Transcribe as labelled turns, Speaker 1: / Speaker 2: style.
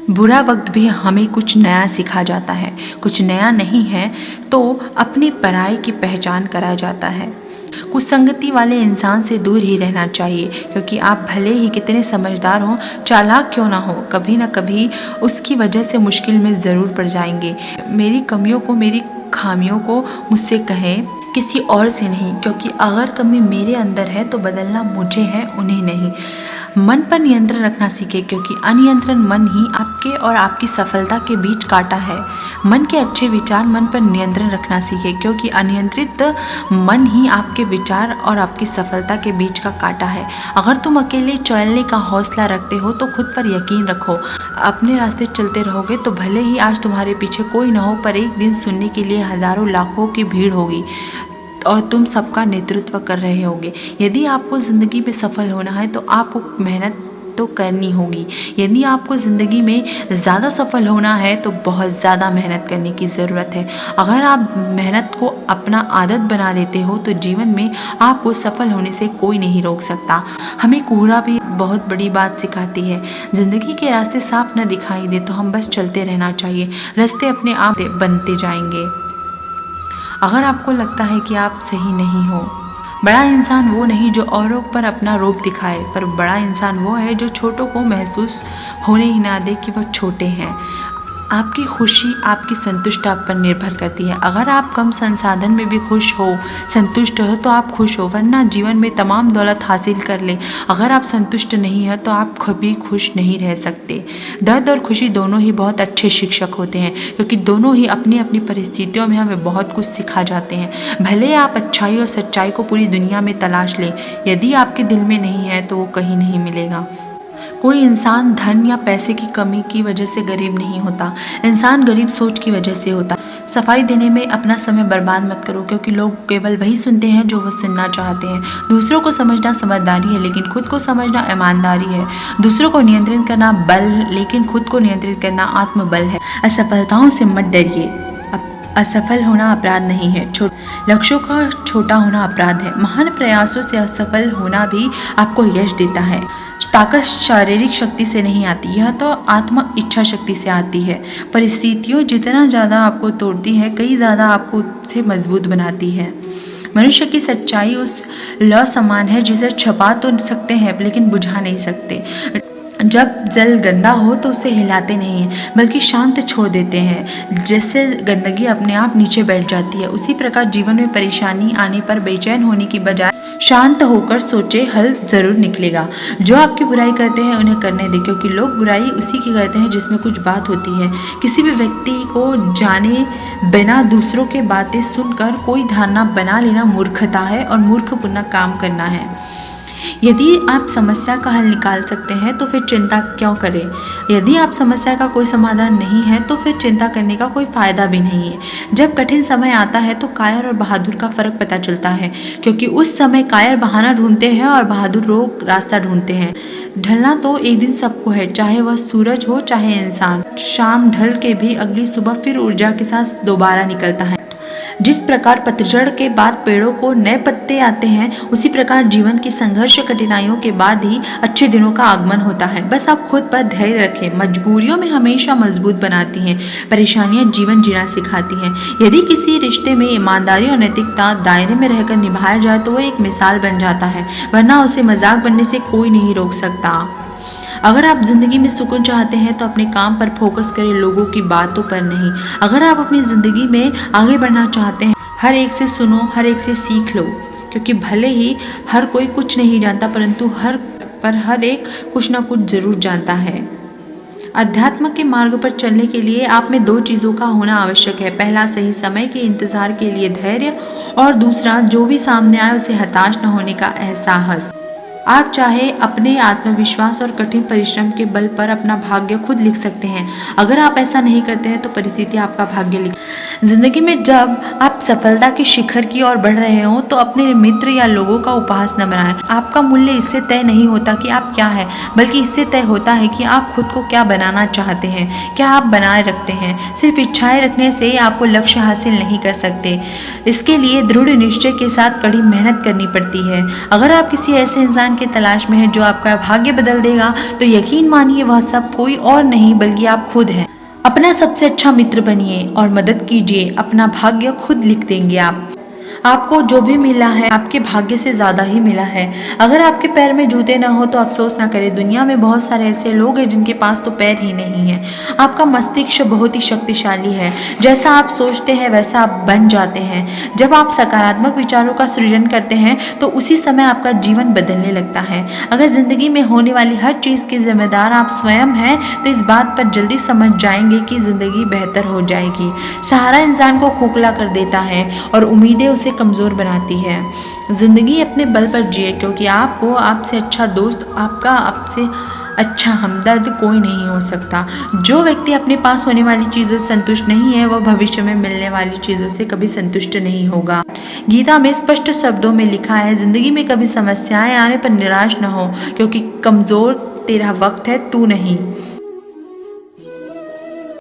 Speaker 1: बुरा वक्त भी हमें कुछ नया सिखा जाता है। कुछ नया नहीं है तो अपनी पराई की पहचान करा जाता है। कुछ संगति वाले इंसान से दूर ही रहना चाहिए, क्योंकि आप भले ही कितने समझदार हों, चालाक क्यों ना हो, कभी ना कभी उसकी वजह से मुश्किल में ज़रूर पड़ जाएंगे। मेरी कमियों को, मेरी खामियों को मुझसे कहें, किसी और से नहीं, क्योंकि अगर कमी मेरे अंदर है तो बदलना मुझे है, उन्हें नहीं। मन पर नियंत्रण रखना सीखें, क्योंकि अनियंत्रण मन ही आपके और आपकी सफलता के बीच कांटा है। मन के अच्छे विचार, मन पर नियंत्रण रखना सीखें, क्योंकि अनियंत्रित मन ही आपके विचार और आपकी सफलता के बीच का कांटा है। अगर तुम अकेले चलने का हौसला रखते हो तो खुद पर यकीन रखो। अपने रास्ते चलते रहोगे तो भले ही आज तुम्हारे पीछे कोई न हो, पर एक दिन सुनने के लिए हजारों लाखों की भीड़ होगी और तुम सबका नेतृत्व कर रहे होगे। यदि आपको ज़िंदगी में सफल होना है तो आपको मेहनत तो करनी होगी। यदि आपको ज़िंदगी में ज़्यादा सफल होना है तो बहुत ज़्यादा मेहनत करने की ज़रूरत है। अगर आप मेहनत को अपना आदत बना लेते हो तो जीवन में आपको सफल होने से कोई नहीं रोक सकता। हमें कोहरा भी बहुत बड़ी बात सिखाती है। ज़िंदगी के रास्ते साफ न दिखाई दे तो हम बस चलते रहना चाहिए, रास्ते अपने आप बनते जाएंगे। अगर आपको लगता है कि आप सही नहीं हो, बड़ा इंसान वो नहीं जो औरों पर अपना रूप दिखाए, पर बड़ा इंसान वो है जो छोटों को महसूस होने ही ना दे कि वह छोटे हैं। आपकी खुशी, आपकी संतुष्टि आप पर निर्भर करती है। अगर आप कम संसाधन में भी खुश हो, संतुष्ट हो तो आप खुश हो, वरना जीवन में तमाम दौलत हासिल कर ले, अगर आप संतुष्ट नहीं है तो आप कभी खुश नहीं रह सकते। दर्द और खुशी दोनों ही बहुत अच्छे शिक्षक होते हैं, क्योंकि दोनों ही अपनी अपनी परिस्थितियों में हमें बहुत कुछ सिखा जाते हैं। भले आप अच्छाई और सच्चाई को पूरी दुनिया में तलाश लें, यदि आपके दिल में नहीं है तो वो कहीं नहीं मिलेगा। कोई इंसान धन या पैसे की कमी की वजह से गरीब नहीं होता, इंसान गरीब सोच की वजह से होता। सफाई देने में अपना समय बर्बाद मत करो, क्योंकि लोग केवल वही सुनते हैं जो वो सुनना चाहते हैं। दूसरों को समझना समझदारी है, लेकिन खुद को समझना ईमानदारी है। दूसरों को नियंत्रित करना बल, लेकिन खुद को नियंत्रित करना आत्मबल है। असफलताओं से मत डरिए, असफल होना अपराध नहीं है, लक्ष्यों का छोटा होना अपराध है। महान प्रयासों से असफल होना भी आपको यश देता है। ताकत शारीरिक शक्ति से नहीं आती, यह तो आत्मा इच्छा शक्ति से आती है। परिस्थितियों जितना ज़्यादा आपको तोड़ती है, कई ज़्यादा आपको उससे मजबूत बनाती है। मनुष्य की सच्चाई उस लौ समान है जिसे छुपा तो सकते हैं लेकिन बुझा नहीं सकते। जब जल गंदा हो तो उसे हिलाते नहीं हैं, बल्कि शांत छोड़ देते हैं। जैसे गंदगी अपने आप नीचे बैठ जाती है, उसी प्रकार जीवन में परेशानी आने पर बेचैन होने की बजाय शांत होकर सोचे, हल जरूर निकलेगा। जो आपकी बुराई करते हैं उन्हें करने दें, क्योंकि लोग बुराई उसी की करते हैं जिसमें कुछ बात होती है। किसी भी व्यक्ति को जाने बिना दूसरों के बातें सुनकर कोई धारणा बना लेना मूर्खता है और मूर्खपूर्ण काम करना है। यदि आप समस्या का हल निकाल सकते हैं तो फिर चिंता क्यों करें। यदि आप समस्या का कोई समाधान नहीं है तो फिर चिंता करने का कोई फ़ायदा भी नहीं है। जब कठिन समय आता है तो कायर और बहादुर का फ़र्क पता चलता है, क्योंकि उस समय कायर बहाना ढूंढते हैं और बहादुर लोग रास्ता ढूंढते हैं। ढलना तो एक दिन सबको है, चाहे वह सूरज हो चाहे इंसान। शाम ढल के भी अगली सुबह फिर ऊर्जा के साथ दोबारा निकलता है। जिस प्रकार पतझड़ के बाद पेड़ों को नए पत्ते आते हैं, उसी प्रकार जीवन की संघर्ष कठिनाइयों के बाद ही अच्छे दिनों का आगमन होता है। बस आप खुद पर धैर्य रखें। मजबूरियों में हमेशा मजबूत बनाती हैं, परेशानियां जीवन जीना सिखाती हैं। यदि किसी रिश्ते में ईमानदारी और नैतिकता दायरे में रहकर निभाया जाए तो वह एक मिसाल बन जाता है, वरना उसे मजाक बनने से कोई नहीं रोक सकता। अगर आप ज़िंदगी में सुकून चाहते हैं तो अपने काम पर फोकस करें, लोगों की बातों पर नहीं। अगर आप अपनी ज़िंदगी में आगे बढ़ना चाहते हैं, हर एक से सुनो, हर एक से सीख लो, क्योंकि भले ही हर कोई कुछ नहीं जानता, परंतु हर एक कुछ ना कुछ ज़रूर जानता है। अध्यात्म के मार्ग पर चलने के लिए आप में दो चीज़ों का होना आवश्यक है। पहला, सही समय के इंतज़ार के लिए धैर्य, और दूसरा, जो भी सामने आए उसे हताश न होने का एहसास। आप चाहे अपने आत्मविश्वास और कठिन परिश्रम के बल पर अपना भाग्य खुद लिख सकते हैं। अगर आप ऐसा नहीं करते हैं तो परिस्थिति आपका भाग्य लिख। जिंदगी में जब आप सफलता के शिखर की ओर बढ़ रहे हो तो अपने मित्र या लोगों का उपहास न बनाएं। आपका मूल्य इससे तय नहीं होता कि आप क्या हैं, बल्कि इससे तय होता है कि आप खुद को क्या बनाना चाहते हैं, क्या आप बनाए रखते हैं। सिर्फ इच्छाएं रखने से आपको लक्ष्य हासिल नहीं कर सकते, इसके लिए दृढ़ निश्चय के साथ कड़ी मेहनत करनी पड़ती है। अगर आप किसी ऐसे इंसान की तलाश में है जो आपका भाग्य बदल देगा, तो यकीन मानिए वह सब कोई और नहीं बल्कि आप खुद हैं। अपना सबसे अच्छा मित्र बनिए और मदद कीजिए, अपना भाग्य खुद लिख देंगे आप। आपको जो भी मिला है आपके भाग्य से ज़्यादा ही मिला है। अगर आपके पैर में जूते ना हो तो अफसोस ना करें, दुनिया में बहुत सारे ऐसे लोग हैं जिनके पास तो पैर ही नहीं है। आपका मस्तिष्क बहुत ही शक्तिशाली है, जैसा आप सोचते हैं वैसा आप बन जाते हैं। जब आप सकारात्मक विचारों का सृजन करते हैं तो उसी समय आपका जीवन बदलने लगता है। अगर ज़िंदगी में होने वाली हर चीज़ के जिम्मेदार आप स्वयं हैं तो इस बात पर जल्दी समझ जाएंगे कि ज़िंदगी बेहतर हो जाएगी। सहारा इंसान को खोखला कर देता है और उम्मीदें उसे कमज़ोर बनाती है। ज़िंदगी अपने बल पर जिए, क्योंकि आपको आपसे अच्छा दोस्त, आपका आपसे अच्छा हमदर्द कोई नहीं हो सकता। जो व्यक्ति अपने पास होने वाली चीज़ों से संतुष्ट नहीं है वह भविष्य में मिलने वाली चीज़ों से कभी संतुष्ट नहीं होगा। गीता में स्पष्ट शब्दों में लिखा है, ज़िंदगी में कभी समस्याएं आने पर निराश न हो, क्योंकि कमज़ोर तेरा वक्त है, तू नहीं।